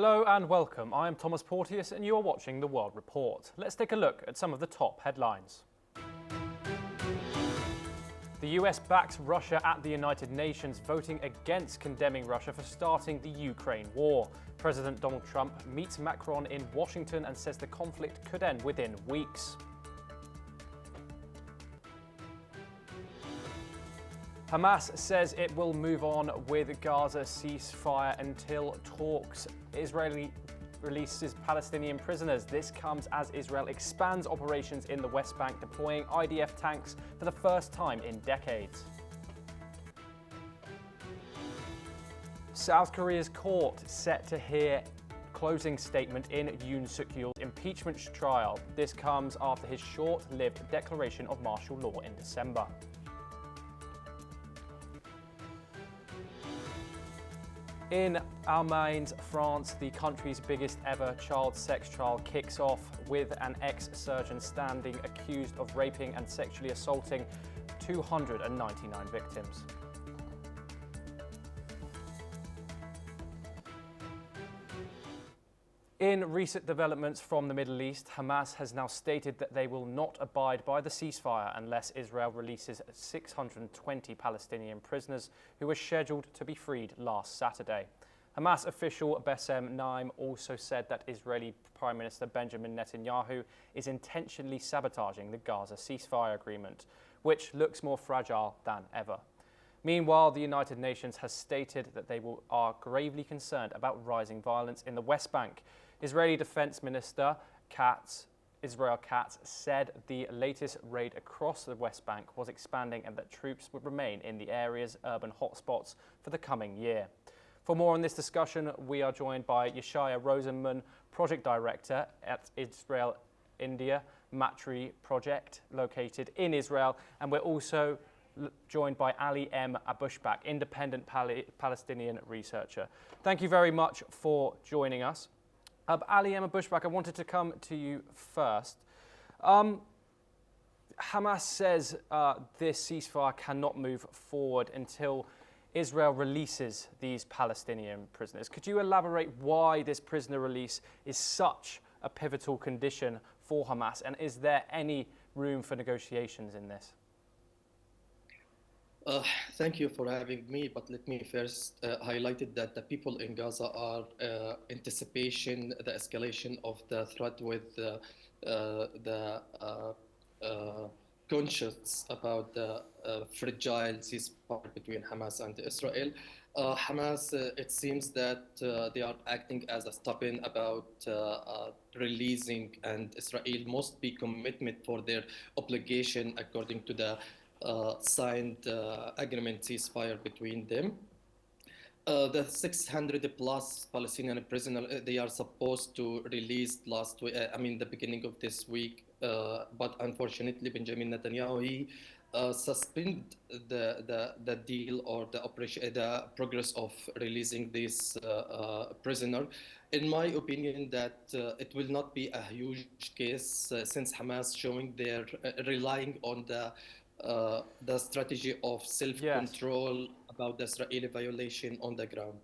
Hello and welcome. I am Thomas Porteous and you are watching The World Report. Let's take a look at some of the top headlines. The US backs Russia at the United Nations, voting against condemning Russia for starting the Ukraine war. President Donald Trump meets Macron in Washington and says the conflict could end within weeks. Hamas says it will move on with Gaza ceasefire until talks. Israeli releases Palestinian prisoners. This comes as Israel expands operations in the West Bank, deploying IDF tanks for the first time in decades. South Korea's court set to hear closing statement in Yoon Suk-yeol's impeachment trial. This comes after his short-lived declaration of martial law in December. In Almaines, France, the country's biggest ever child sex trial kicks off with an ex-surgeon standing accused of raping and sexually assaulting 299 victims. In recent developments from the Middle East, Hamas has now stated that they will not abide by the ceasefire unless Israel releases 620 Palestinian prisoners who were scheduled to be freed last Saturday. Hamas official Basem Naim also said that Israeli Prime Minister Benjamin Netanyahu is intentionally sabotaging the Gaza ceasefire agreement, which looks more fragile than ever. Meanwhile, the United Nations has stated that they are gravely concerned about rising violence in the West Bank. Israeli Defense Minister Katz said the latest raid across the West Bank was expanding and that troops would remain in the area's urban hotspots for the coming year. For more on this discussion, we are joined by Yeshaya Rosenman, Project Director at Israel India Matri Project, located in Israel, and we're also joined by Ali M. Abushbak, independent Palestinian researcher. Thank you very much for joining us. Ali M. Abushbak, I wanted to come to you first. Hamas says this ceasefire cannot move forward until Israel releases these Palestinian prisoners. Could you elaborate why this prisoner release is such a pivotal condition for Hamas, and is there any room for negotiations in this? Thank you for having me, but let me first highlight that the people in Gaza are anticipation the escalation of the threat with the conscious about the fragile ceasefire between Hamas and Israel. Hamas, it seems that they are acting as a stop-in about releasing, and Israel must be commitment for their obligation according to the signed agreement ceasefire between them. The 600 plus Palestinian prisoners, they are supposed to release last week, the beginning of this week, but unfortunately Benjamin Netanyahu, he suspended the deal or the operation, the progress of releasing this prisoner. In my opinion, that it will not be a huge case since Hamas showing their relying on the strategy of self-control about the Israeli violation on the ground.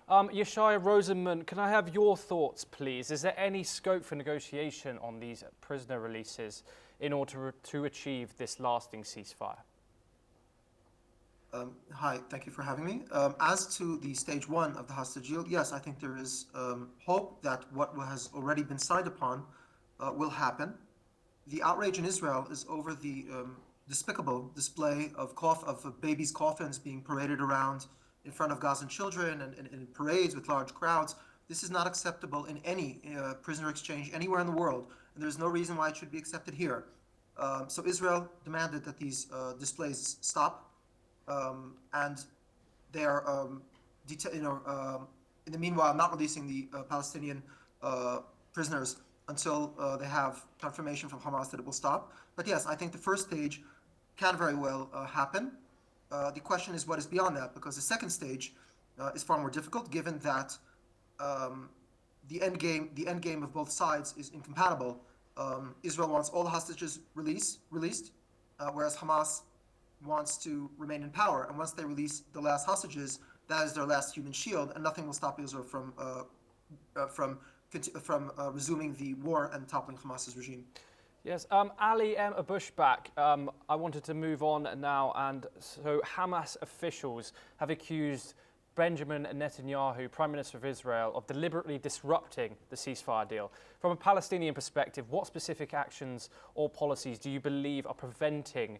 Yeshaya Rosenman, can I have your thoughts, please? Is there any scope for negotiation on these prisoner releases in order to achieve this lasting ceasefire? Hi, thank you for having me. As to the stage one of the hostage deal, yes, I think there is hope that what has already been signed upon will happen. The outrage in Israel is over the despicable display of babies' coffins being paraded around in front of Gazan children and in parades with large crowds. This is not acceptable in any prisoner exchange anywhere in the world, and there's no reason why it should be accepted here. So Israel demanded that these displays stop, and they are, in the meanwhile, not releasing the Palestinian prisoners until they have confirmation from Hamas that it will stop. But yes, I think the first stage can very well happen. The question is what is beyond that, because the second stage is far more difficult, given that the end game of both sides is incompatible. Israel wants all the hostages released, whereas Hamas wants to remain in power. And once they release the last hostages, that is their last human shield, and nothing will stop Israel from resuming the war and toppling Hamas's regime. Yes, Ali M. Abushbak, I wanted to move on now, and so Hamas officials have accused Benjamin Netanyahu, Prime Minister of Israel, of deliberately disrupting the ceasefire deal. From a Palestinian perspective, what specific actions or policies do you believe are preventing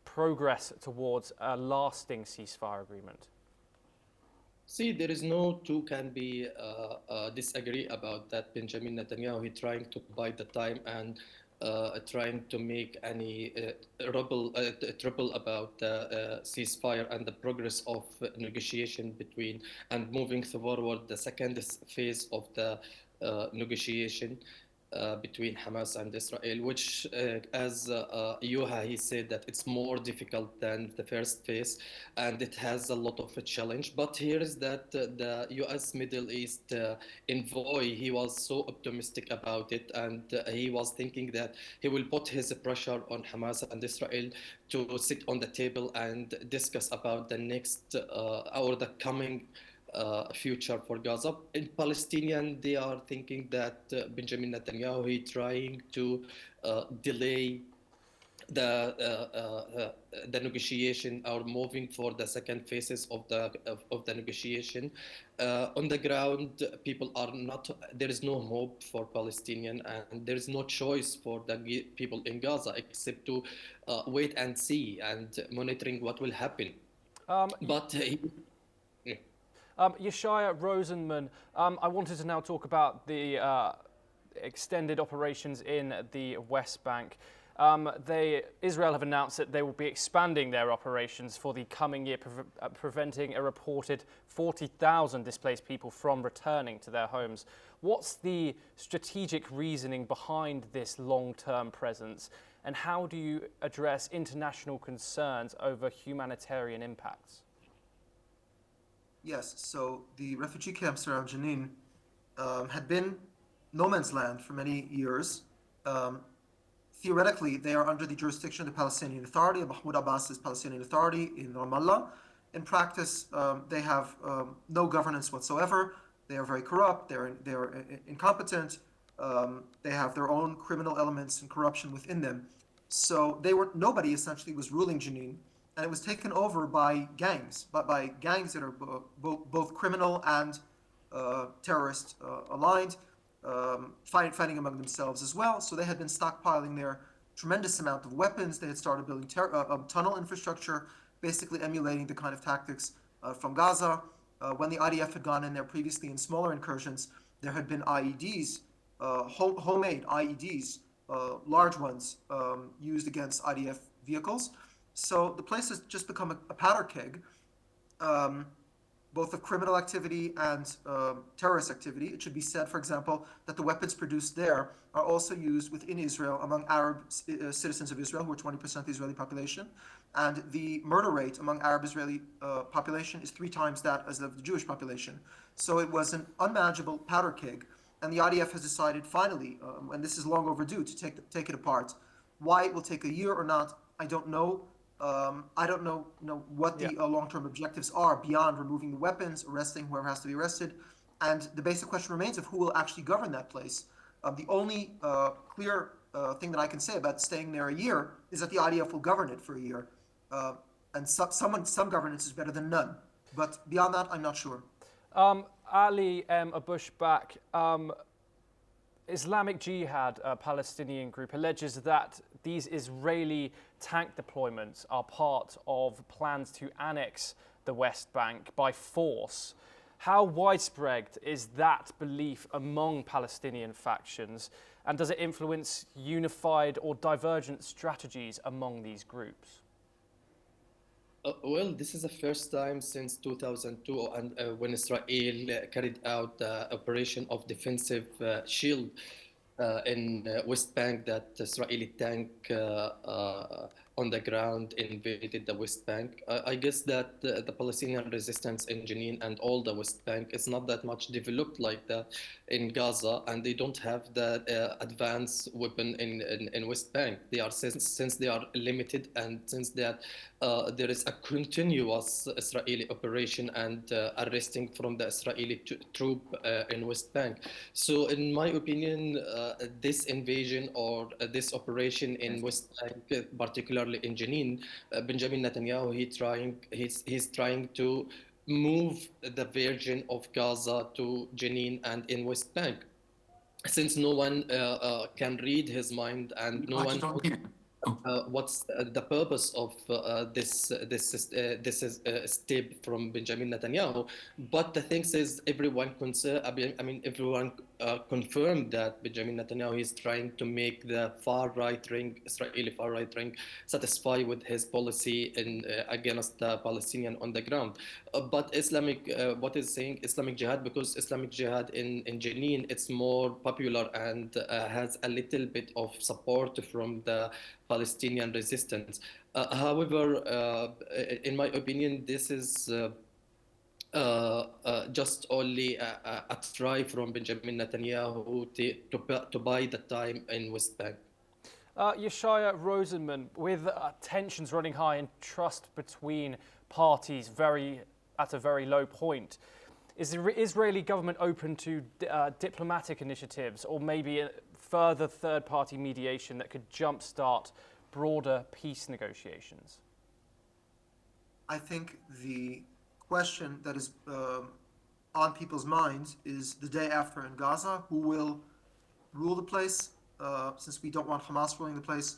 progress towards a lasting ceasefire agreement? See, there is no two can be disagree about that. Benjamin Netanyahu, he trying to buy the time and trying to make any trouble about the ceasefire and the progress of negotiation between and moving forward the second phase of the negotiation between Hamas and Israel, which, as Yuha, he said that it's more difficult than the first phase, and it has a lot of a challenge. But here is that the U.S. Middle East envoy, he was so optimistic about it, and he was thinking that he will put his pressure on Hamas and Israel to sit on the table and discuss about the next or the coming future for Gaza. In Palestinian, they are thinking that Benjamin Netanyahu is trying to delay the negotiation or moving for the second phases of the negotiation. On the ground, people are not. There is no hope for Palestinian, and there is no choice for the people in Gaza except to wait and see and monitoring what will happen. But. Yeshaya Rosenman, I wanted to now talk about the extended operations in the West Bank. Israel have announced that they will be expanding their operations for the coming year, preventing a reported 40,000 displaced people from returning to their homes. What's the strategic reasoning behind this long-term presence, and how do you address international concerns over humanitarian impacts? Yes, so the refugee camps around Jenin had been no man's land for many years. Theoretically, they are under the jurisdiction of the Palestinian Authority, of Mahmoud Abbas's Palestinian Authority in Ramallah. In practice, they have no governance whatsoever. They are very corrupt. They are incompetent. They have their own criminal elements and corruption within them. So nobody essentially was ruling Jenin. And it was taken over by gangs, but by gangs that are both criminal and terrorist aligned, fighting among themselves as well. So they had been stockpiling their tremendous amount of weapons. They had started building tunnel infrastructure, basically emulating the kind of tactics from Gaza. When the IDF had gone in there previously in smaller incursions, there had been IEDs, homemade IEDs, large ones used against IDF vehicles. So the place has just become a powder keg, both of criminal activity and terrorist activity. It should be said, for example, that the weapons produced there are also used within Israel among Arab citizens of Israel, who are 20% of the Israeli population. And the murder rate among Arab Israeli population is 3 times that as of the Jewish population. So it was an unmanageable powder keg. And the IDF has decided finally, and this is long overdue, to take it apart. Why it will take a year or not, I don't know. I don't know what the long-term objectives are beyond removing the weapons, arresting whoever has to be arrested, and the basic question remains of who will actually govern that place. The only clear thing that I can say about staying there a year is that the IDF will govern it for a year, and some governance is better than none. But beyond that, I'm not sure. Ali M. Abushbak, Islamic Jihad, a Palestinian group, alleges that these Israeli tank deployments are part of plans to annex the West Bank by force. How widespread is that belief among Palestinian factions, and does it influence unified or divergent strategies among these groups? Well, this is the first time since 2002 and when Israel carried out the operation of defensive shield in West Bank that Israeli tank on the ground invaded the West Bank. I guess that the Palestinian resistance in Jenin and all the West Bank is not that much developed like that in Gaza, and they don't have the advanced weapon in West Bank. They are since they are limited, and since that there is a continuous Israeli operation and arresting from the Israeli troop in West Bank. So in my opinion, this invasion or this operation in West Bank, particularly in Jenin, Benjamin Netanyahu, he's trying to move the version of Gaza to Jenin and in West Bank, since no one can read his mind and no one knows what's the purpose of this step from Benjamin Netanyahu. But the thing is, everyone everyone confirmed that Benjamin Netanyahu is trying to make the Israeli far right wing satisfy with his policy against the Palestinian on the ground. But what is saying Islamic Jihad, because Islamic Jihad in Jenin, it's more popular and has a little bit of support from the Palestinian resistance. However, in my opinion, this is just only a try from Benjamin Netanyahu to buy the time in West Bank. Yeshaya Rosenman, with tensions running high and trust between parties at a very low point, is the Israeli government open to diplomatic initiatives or maybe a further third-party mediation that could jumpstart broader peace negotiations? I think the question that is on people's minds is the day after in Gaza, who will rule the place, since we don't want Hamas ruling the place,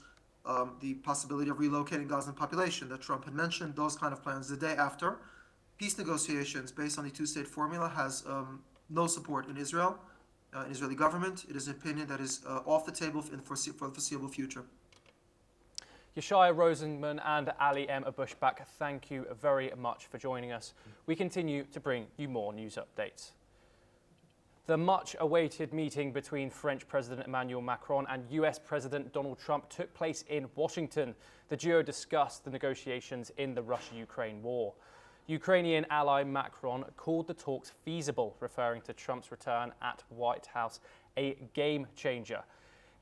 the possibility of relocating Gazan population that Trump had mentioned, those kind of plans. The day after, peace negotiations based on the two-state formula has no support in Israel, in Israeli government. It is an opinion that is off the table for the foreseeable future. Yeshaya Rosenman and Ali M. Abushbak, thank you very much for joining us. We continue to bring you more news updates. The much-awaited meeting between French President Emmanuel Macron and US President Donald Trump took place in Washington. The duo discussed the negotiations in the Russia-Ukraine war. Ukrainian ally Macron called the talks feasible, referring to Trump's return at White House a game changer.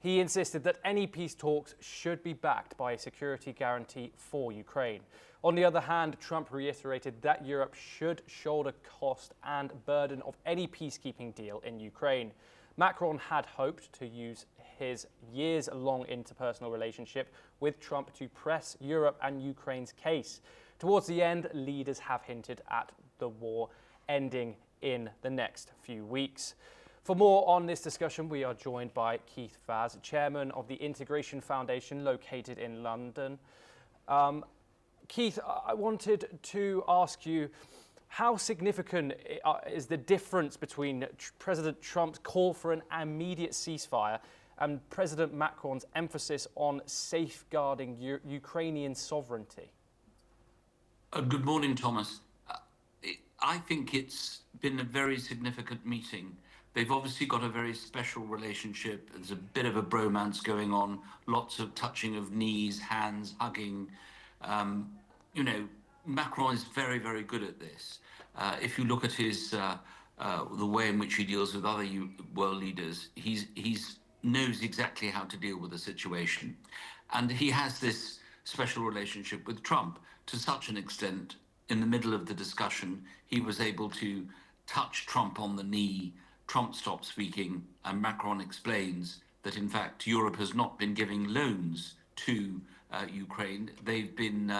He insisted that any peace talks should be backed by a security guarantee for Ukraine. On the other hand, Trump reiterated that Europe should shoulder cost and burden of any peacekeeping deal in Ukraine. Macron had hoped to use his years-long interpersonal relationship with Trump to press Europe and Ukraine's case. Towards the end, leaders have hinted at the war ending in the next few weeks. For more on this discussion, we are joined by Keith Vaz, chairman of the Integration Foundation located in London. Keith, I wanted to ask you, how significant is the difference between President Trump's call for an immediate ceasefire and President Macron's emphasis on safeguarding Ukrainian sovereignty? Good morning, Thomas. I think it's been a very significant meeting. They've obviously got a very special relationship. There's a bit of a bromance going on, lots of touching of knees, hands, hugging. Macron is very, very good at this. If you look at his the way in which he deals with other world leaders, he's knows exactly how to deal with the situation. And he has this special relationship with Trump to such an extent, in the middle of the discussion, he was able to touch Trump on the knee. Trump stopped speaking, and Macron explains that, in fact, Europe has not been giving loans to Ukraine. They've been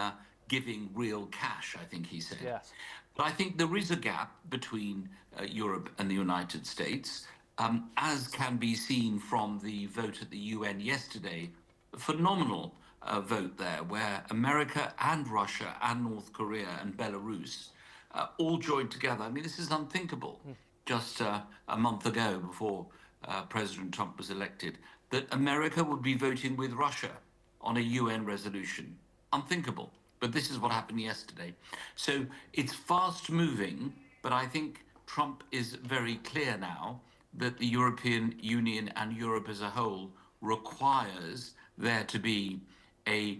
giving real cash, I think he said. Yes. But I think there is a gap between Europe and the United States, as can be seen from the vote at the UN yesterday. A phenomenal vote there, where America and Russia and North Korea and Belarus all joined together. I mean, this is unthinkable. Just a month ago, before President Trump was elected, that America would be voting with Russia on a UN resolution. Unthinkable. But this is what happened yesterday. So it's fast moving, but I think Trump is very clear now that the European Union and Europe as a whole requires there to be a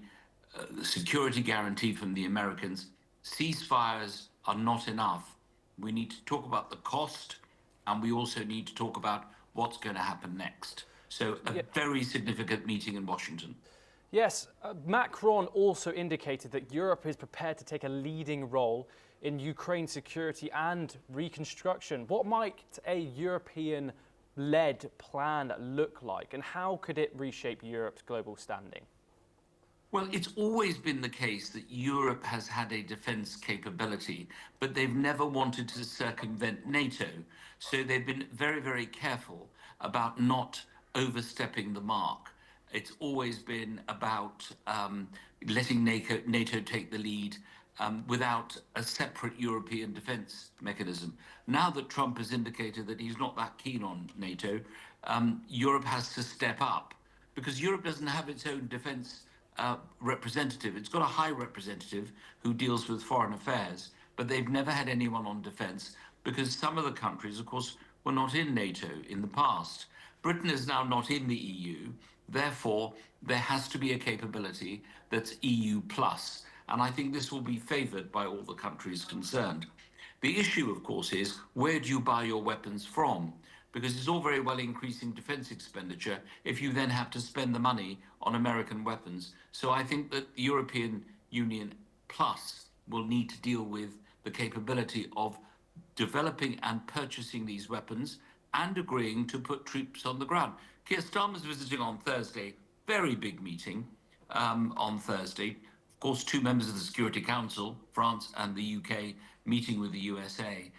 the security guarantee from the Americans. Ceasefires are not enough. We need to talk about the cost, and we also need to talk about what's going to happen next. So a very significant meeting in Washington. Yes, Macron also indicated that Europe is prepared to take a leading role in Ukraine's security and reconstruction. What might a European-led plan look like, and how could it reshape Europe's global standing? Well, it's always been the case that Europe has had a defense capability, but they've never wanted to circumvent NATO. So they've been very, very careful about not overstepping the mark. It's always been about letting NATO take the lead without a separate European defense mechanism. Now that Trump has indicated that he's not that keen on NATO, Europe has to step up, because Europe doesn't have its own defense representative. It's got a high representative who deals with foreign affairs, but they've never had anyone on defense because some of the countries, of course, were not in NATO in the past. Britain is now not in the EU. Therefore, there has to be a capability that's EU plus. And I think this will be favoured by all the countries concerned. The issue, of course, is where do you buy your weapons from? Because it's all very well increasing defence expenditure if you then have to spend the money on American weapons. So I think that the European Union plus will need to deal with the capability of developing and purchasing these weapons and agreeing to put troops on the ground. Keir Starmer's visiting on Thursday, very big meeting on Thursday. Of course, two members of the Security Council, France and the UK, meeting with the USA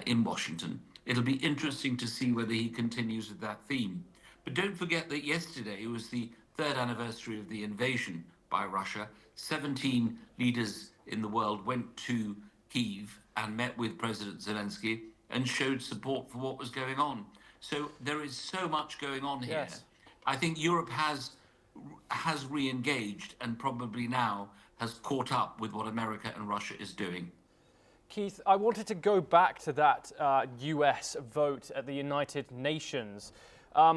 in Washington. It'll be interesting to see whether he continues with that theme. But don't forget that yesterday was the third anniversary of the invasion by Russia. 17 leaders in the world went to Kyiv and met with President Zelensky and showed support for what was going on. So there is so much going on here. Yes. I think Europe has re-engaged and probably now has caught up with what America and Russia is doing. Keith, I wanted to go back to that US vote at the United Nations.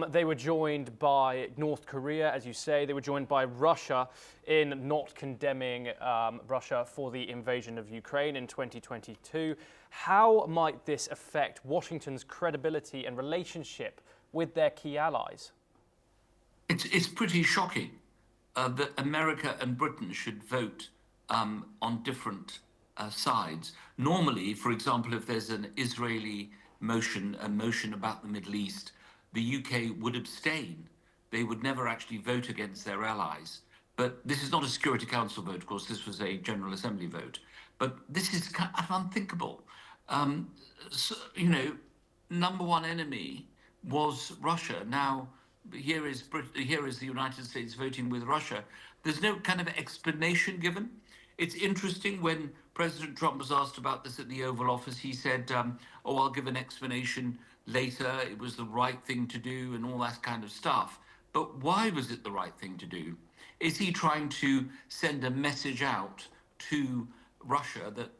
They were joined by North Korea, as you say. They were joined by Russia in not condemning Russia for the invasion of Ukraine in 2022. How might this affect Washington's credibility and relationship with their key allies? It's pretty shocking that America and Britain should vote on different sides. Normally, for example, if there's an Israeli motion, a motion about the Middle East, the UK would abstain. They would never actually vote against their allies. But this is not a Security Council vote, of course, this was a General Assembly vote. But this is kind of unthinkable. So, number one enemy was Russia. Now, here is the United States voting with Russia. There's no kind of explanation given. It's interesting when President Trump was asked about this at the Oval Office, he said, I'll give an explanation later. It was the right thing to do and all that kind of stuff. But why was it the right thing to do? Is he trying to send a message out to Russia that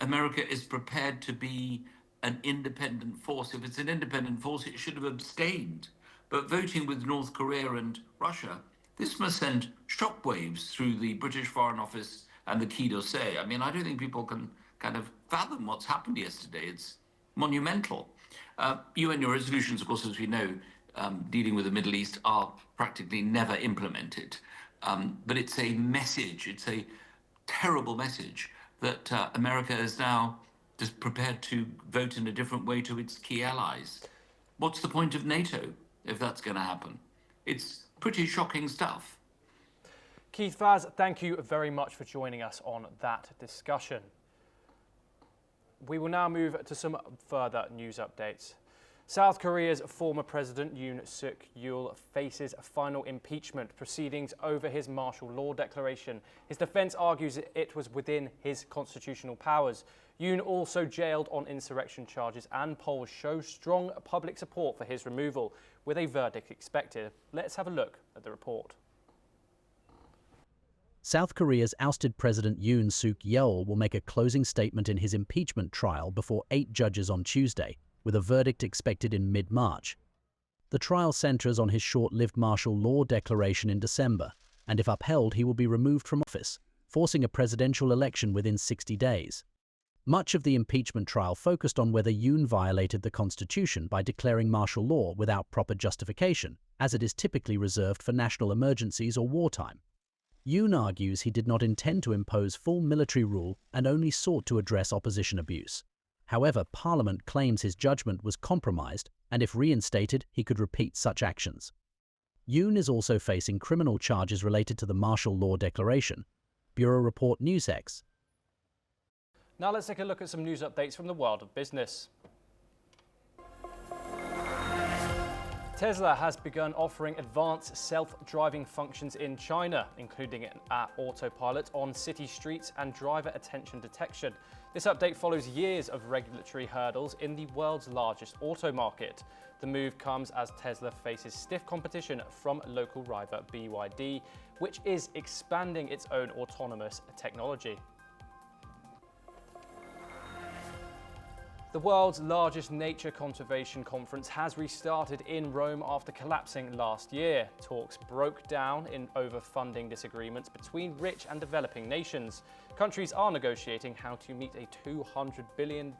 America is prepared to be an independent force? If it's an independent force, it should have abstained. But voting with North Korea and Russia, this must send shockwaves through the British Foreign Office and the Quai d'Orsay. I mean, I don't think people can kind of fathom what's happened yesterday. It's monumental. UN resolutions, of course, as we know, dealing with the Middle East are practically never implemented. But it's a message, it's a terrible message that America is now just prepared to vote in a different way to its key allies. What's the point of NATO if that's going to happen? It's pretty shocking stuff. Keith Vaz, thank you very much for joining us on that discussion. We will now move to some further news updates. South Korea's former president Yoon Suk Yeol faces final impeachment proceedings over his martial law declaration. His defense argues it was within his constitutional powers. Yoon also jailed on insurrection charges, and polls show strong public support for his removal, with a verdict expected. Let's have a look at the report. South Korea's ousted President Yoon Suk Yeol will make a closing statement in his impeachment trial before 8 judges on Tuesday, with a verdict expected in mid-March. The trial centers on his short-lived martial law declaration in December and if upheld, he will be removed from office, forcing a presidential election within 60 days. Much of the impeachment trial focused on whether Yoon violated the constitution by declaring martial law without proper justification, as it is typically reserved for national emergencies or wartime. Yoon argues he did not intend to impose full military rule and only sought to address opposition abuse. However, Parliament claims his judgment was compromised, and if reinstated, he could repeat such actions. Yoon is also facing criminal charges related to the martial law declaration. Bureau Report NewsX. Now let's take a look at some news updates from the world of business. Tesla has begun offering advanced self-driving functions in China, including an autopilot on city streets and driver attention detection. This update follows years of regulatory hurdles in the world's largest auto market. The move comes as Tesla faces stiff competition from local rival BYD, which is expanding its own autonomous technology. The world's largest nature conservation conference has restarted in Rome after collapsing last year. Talks broke down over funding disagreements between rich and developing nations. Countries are negotiating how to meet a $200 billion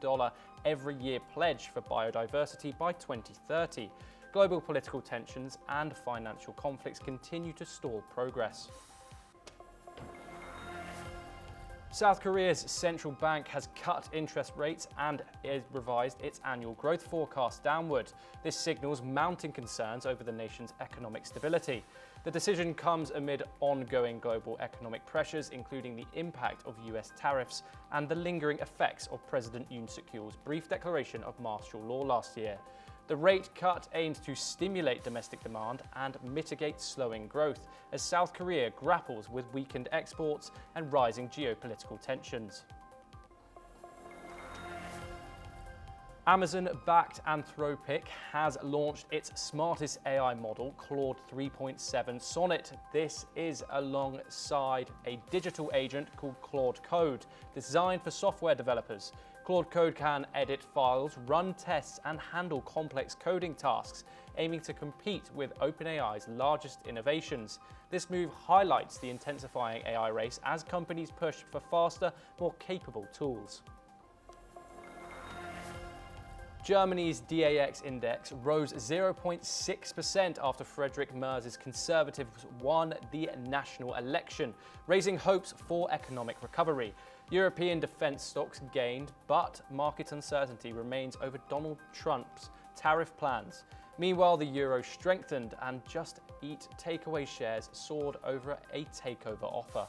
every year pledge for biodiversity by 2030. Global political tensions and financial conflicts continue to stall progress. South Korea's central bank has cut interest rates and revised its annual growth forecast downward. This signals mounting concerns over the nation's economic stability. The decision comes amid ongoing global economic pressures, including the impact of US tariffs and the lingering effects of President Yoon Suk Yeol's brief declaration of martial law last year. The rate cut aims to stimulate domestic demand and mitigate slowing growth as South Korea grapples with weakened exports and rising geopolitical tensions. Amazon-backed Anthropic has launched its smartest AI model, Claude 3.7 Sonnet. This is alongside a digital agent called Claude Code, designed for software developers. Claude Code can edit files, run tests, and handle complex coding tasks, aiming to compete with OpenAI's largest innovations. This move highlights the intensifying AI race as companies push for faster, more capable tools. Germany's DAX index rose 0.6% after Friedrich Merz's Conservatives won the national election, raising hopes for economic recovery. European defense stocks gained, but market uncertainty remains over Donald Trump's tariff plans. Meanwhile, the euro strengthened and Just Eat takeaway shares soared over a takeover offer.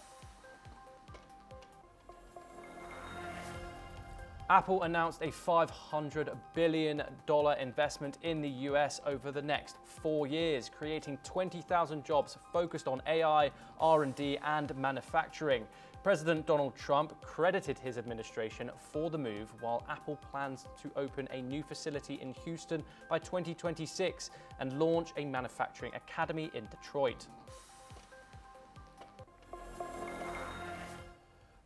Apple announced a $500 billion investment in the US over the next 4 years, creating 20,000 jobs focused on AI, R&D, and manufacturing. President Donald Trump credited his administration for the move, while Apple plans to open a new facility in Houston by 2026 and launch a manufacturing academy in Detroit.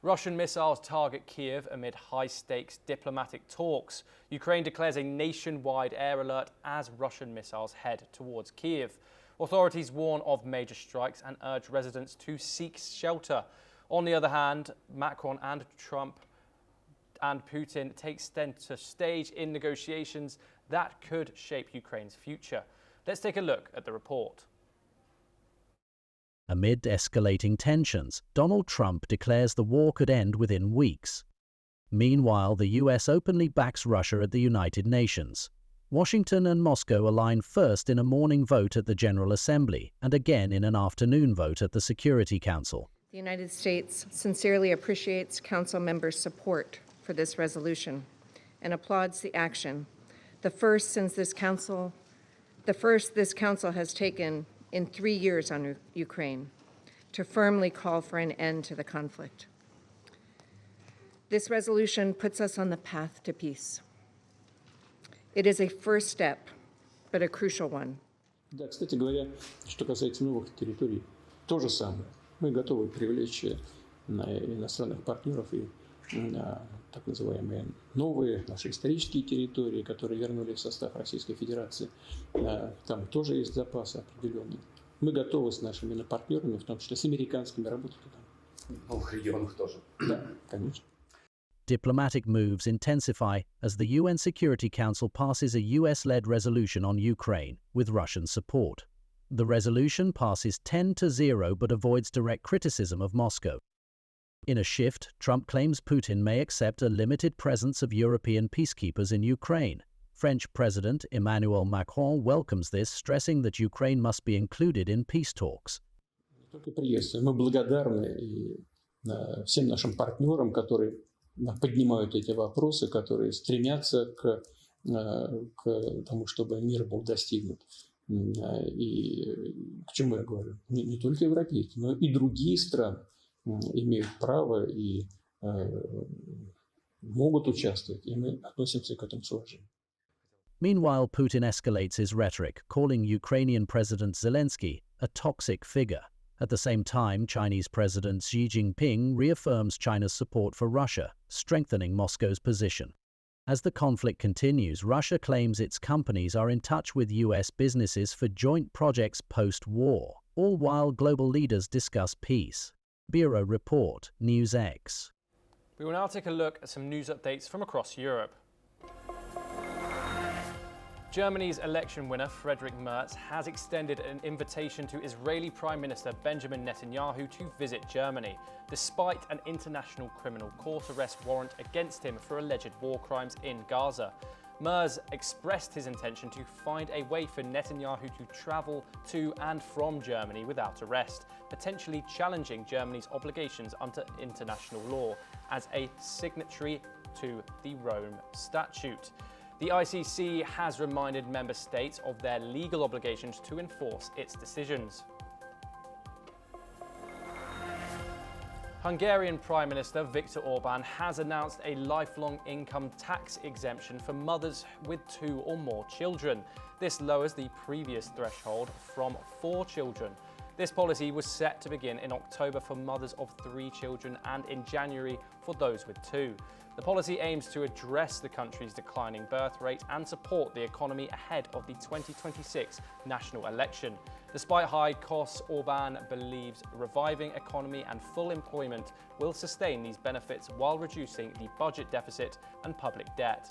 Russian missiles target Kiev amid high-stakes diplomatic talks. Ukraine declares a nationwide air alert as Russian missiles head towards Kiev. Authorities warn of major strikes and urge residents to seek shelter. On the other hand, Macron and Trump and Putin take center stage in negotiations that could shape Ukraine's future. Let's take a look at the report. Amid escalating tensions, Donald Trump declares the war could end within weeks. Meanwhile, the US openly backs Russia at the United Nations. Washington and Moscow align first in a morning vote at the General Assembly and again in an afternoon vote at the Security Council. The United States sincerely appreciates Council members' support for this resolution and applauds the action, the first this Council has taken in 3 years on Ukraine, to firmly call for an end to the conflict. This resolution puts us on the path to peace. It is a first step, but a crucial one. Да, кстати говоря, что касается новых территорий, то же самое. Мы готовы привлечь иностранных партнеров и на так называемые новые наши исторические территории, которые вернулись в состав Российской Федерации. Там тоже есть запасы определенные. Мы готовы с нашими партнерами, в том числе с американскими, работать туда. В новых регионах тоже. Да, конечно. Diplomatic moves intensify as the UN Security Council passes a US-led resolution on Ukraine with Russian support. The resolution passes 10-0 but avoids direct criticism of Moscow. In a shift, Trump claims Putin may accept a limited presence of European peacekeepers in Ukraine. French President Emmanuel Macron welcomes this, stressing that Ukraine must be included in peace talks. Только приветствуем. Мы благодарны и всем нашим партнерам, которые поднимают эти вопросы, которые стремятся к тому, чтобы мир был достигнут. И к чему я говорю? Не только европейцы, но и другие страны имеют право и могут участвовать, и мы относимся к этому с уважением. Meanwhile, Putin escalates his rhetoric, calling Ukrainian President Zelensky a toxic figure. At the same time, Chinese President Xi Jinping reaffirms China's support for Russia, strengthening Moscow's position. As the conflict continues, Russia claims its companies are in touch with US businesses for joint projects post-war, all while global leaders discuss peace. Bureau Report, NewsX. We will now take a look at some news updates from across Europe. Germany's election winner, Friedrich Merz, has extended an invitation to Israeli Prime Minister Benjamin Netanyahu to visit Germany, despite an international criminal court arrest warrant against him for alleged war crimes in Gaza. Merz expressed his intention to find a way for Netanyahu to travel to and from Germany without arrest, potentially challenging Germany's obligations under international law as a signatory to the Rome Statute. The ICC has reminded member states of their legal obligations to enforce its decisions. Hungarian Prime Minister Viktor Orbán has announced a lifelong income tax exemption for mothers with 2 or more children. This lowers the previous threshold from 4 children. This policy was set to begin in October for mothers of 3 children and in January for those with 2. The policy aims to address the country's declining birth rate and support the economy ahead of the 2026 national election. Despite high costs, Orbán believes reviving economy and full employment will sustain these benefits while reducing the budget deficit and public debt.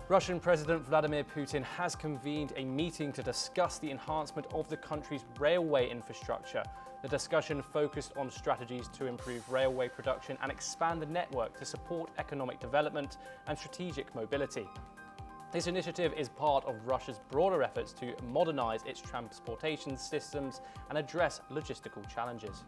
Russian President Vladimir Putin has convened a meeting to discuss the enhancement of the country's railway infrastructure. The discussion focused on strategies to improve railway production and expand the network to support economic development and strategic mobility. This initiative is part of Russia's broader efforts to modernize its transportation systems and address logistical challenges.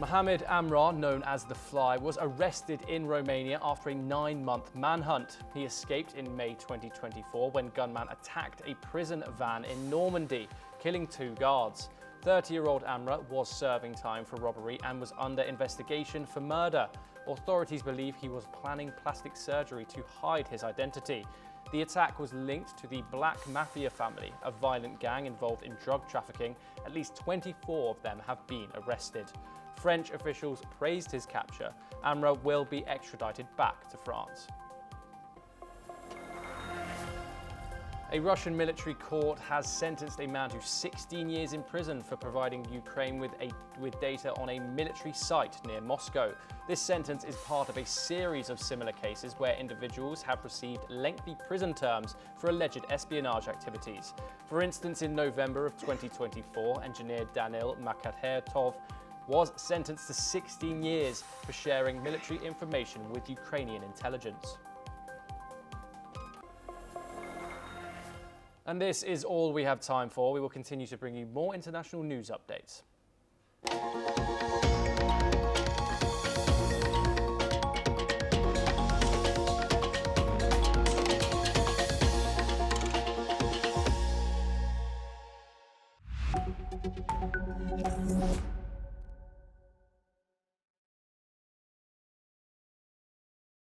Mohamed Amrar, known as The Fly, was arrested in Romania after a 9-month manhunt. He escaped in May 2024 when gunmen attacked a prison van in Normandy, killing 2 guards. 30-year-old Amrar was serving time for robbery and was under investigation for murder. Authorities believe he was planning plastic surgery to hide his identity. The attack was linked to the Black Mafia family, a violent gang involved in drug trafficking. At least 24 of them have been arrested. French officials praised his capture. Amrar will be extradited back to France. A Russian military court has sentenced a man to 16 years in prison for providing Ukraine with data on a military site near Moscow. This sentence is part of a series of similar cases where individuals have received lengthy prison terms for alleged espionage activities. For instance, in November of 2024, engineer Danil Makathertov was sentenced to 16 years for sharing military information with Ukrainian intelligence. And this is all we have time for. We will continue to bring you more international news updates.